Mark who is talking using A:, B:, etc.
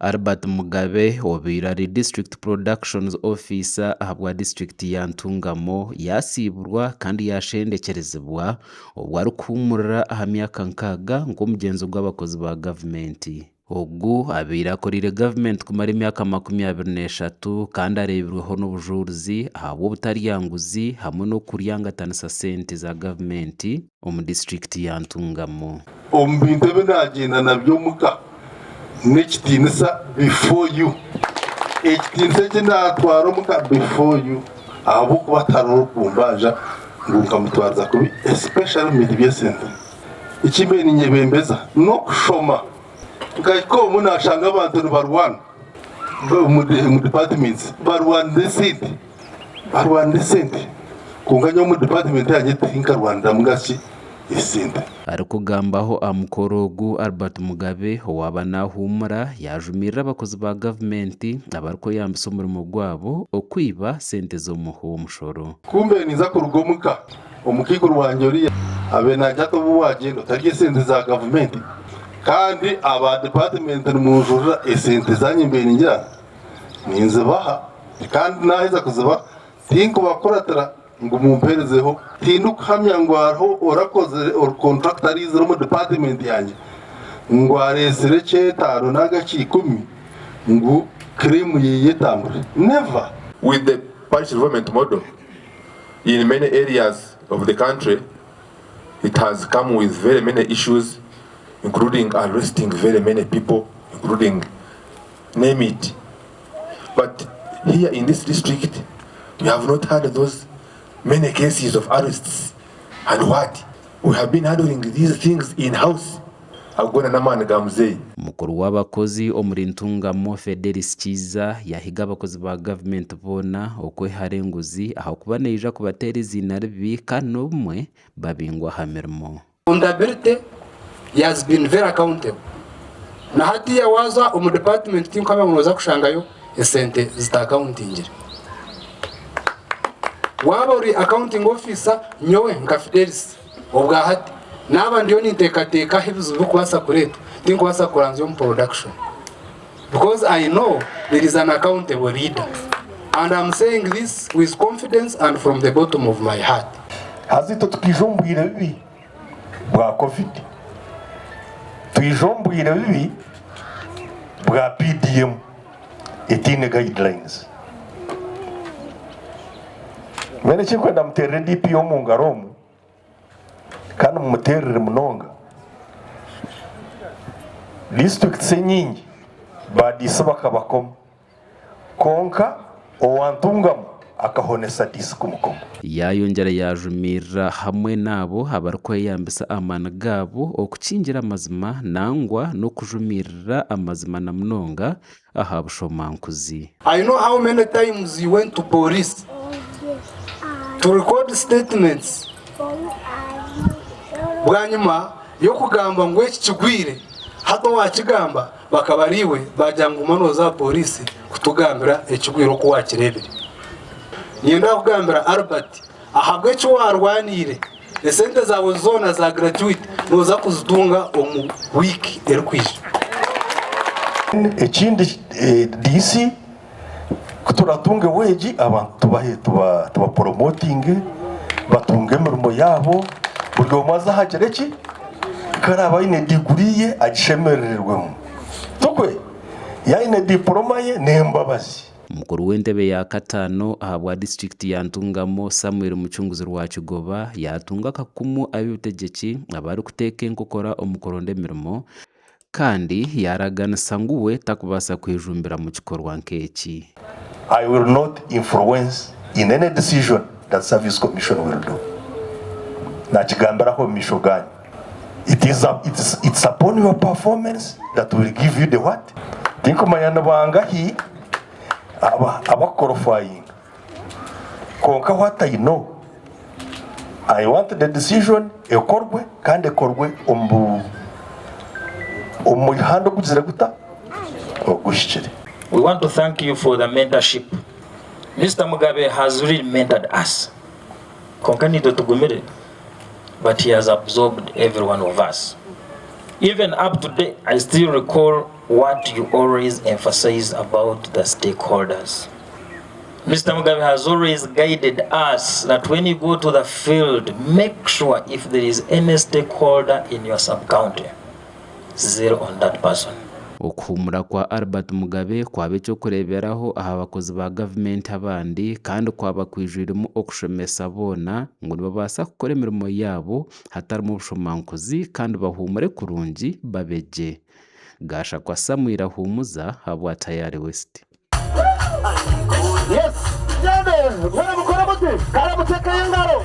A: Albert Mugabe obirari District Productions Officer ahabwa district ya Ntungamo yasiburwa kandi yashendekerezebwa obwari kumurira aha myaka nkaga nk'omugenzi gw'abakozi ba gavumenti. Ogu abeire akorire gavumenti kumara emyaka 23 kandi areebirweho n'obujulizi ahabw'obutaryanguzi hamwe n'okuryangatanisa sente za gavumenti omu district ya Ntungamo.
B: Omu bintu ebinagenda nabyo muka n'ekitinisa before you, ekitinisa eki natwara muka before you ahabw'okuba atariho kumbaja ngu nkamutwariza kubi especially mu Media Center. Ekimwe ninyebembeza n'okushoma ngahika omu nashanga abantu nibarwana mu departments barwana sente kunganya mu department yanjye tinkarwanira mugaki isente.
A: Ari kugambaho amukoro ogu Albert Mugabe owaba nahumura yajumirira abakozi ba gavumenti abariko yambisa omurimo gwabo okwiba sente z'omuha omushoro.
B: Kumbe niza kurugomuka omukikuru wanje oriya abe najyato buwagendo tarye sente za gavumenti kandi aba department nimujura esente zanye mbere ngira ninzibaha kandi naheza kuziba tinko bakoratira ngo mumperezeho tinduka hamya ngo araho orakoze or contractor izero mu department yanjye ngo aresere chetaro nagaci 10 ngo cream yiyetambure. Never.
C: With the parish development model in many areas of the country, it has come with very many issues, including arresting very many people, including name it. But here in this district, we have not had those many cases of arrests. And what? We have been handling these things in-house.
A: Mukuru w'abakozi omuri Ntungamo Federis Kiza yahiga abakozi ba gavumenti bona okwehara enguzi aho kuba neija kubatera izina ribi kandi n'obumwe babingwa ha mirimo.
D: Accountability has been very accountable. Na hati ya waza omu department team kama munoza kushangayo esente zita accounting. Waba uri accounting officer nyowe nka Fidelis obwa hati naba ndiyo nintekateka hebizo bikubasa kuretu tinkubasa kuranza yo production, because I know there is an accountable leader and I'm saying this with confidence and from the bottom of my heart.
E: Hazito tukijombwira bibi bwa covid, tuijombwira bibi bwa PDM etine guidelines. Mene chikwenda mterere DPO mu ngaromu kandi mumuterere munonga district senyingi badisa bakabakoma konka owantungamo akahonesa disku mukomo.
A: Yayongera yajumirira hamwe nabo abariko yambisa amana gabo okukingira amazima nangwa no kujumirira amazima na munonga aha bushomankuzi.
D: I know how many times you went to police to record statements bwanyuma yo kugamba ngo iki kigwire hato wakigamba bakabariwe bajyanga umano za polisi kutugambira ekigwiro ko wakirebere. Nienda kugambira Albert ahabwe cyo warwanire esente zawe zona za gratuity noza kuzitunga omu week erikwisha.
E: Ekindi DC kuturatunge weji abantu tuba promoting batunge mirimo yabo buryo maza hagereki karaba ine diguriye agishemererwemo tukwe ya ine diploma ye nembabazi.
A: Mukuru w'entebe ya katano ahabwa district ya Ntungamo Samuel Muchunguzi rwa Kigoba yatunga kakumu abitegeki abari kuteka enkokora omukoronde mirimo kandi yaraganisa nguwe takubasa kwijumbira mu kikorwa nkeki.
E: I will not influence in any decision that Service Commission will do. Na chigambara ho mishogani. It's upon your performance that will give you the what? Tinko mayana banga hi aba qualifying. Konka what I know. I want the decision ekorwe kandi ekorwe omuyihando kuzira guta ogushikire.
F: We want to thank you for the mentorship. Mr. Mugabe has really mentored us. Konkani tugumire, but he has absorbed every one of us. Even up to date, I still recall what you always emphasize about the stakeholders. Mr. Mugabe has always guided us that when you go to the field, make sure if there is any stakeholder in your sub-county, zero on that person.
A: Okuhumura kwa Albert Mugabe kwabe cyo kureberaho aha abakozi ba government abandi kandi kwaba kwijurimo okushomesa bona ngo babasa gukora imirimo yabo hatarimo ubushomankuzi kandi bahumure kurungi babeje. Gasha kwa Samuel Ahumuza habwa Tayari West.
G: Yes, jade, mwana mukora muti, kara muteka y'ingaro.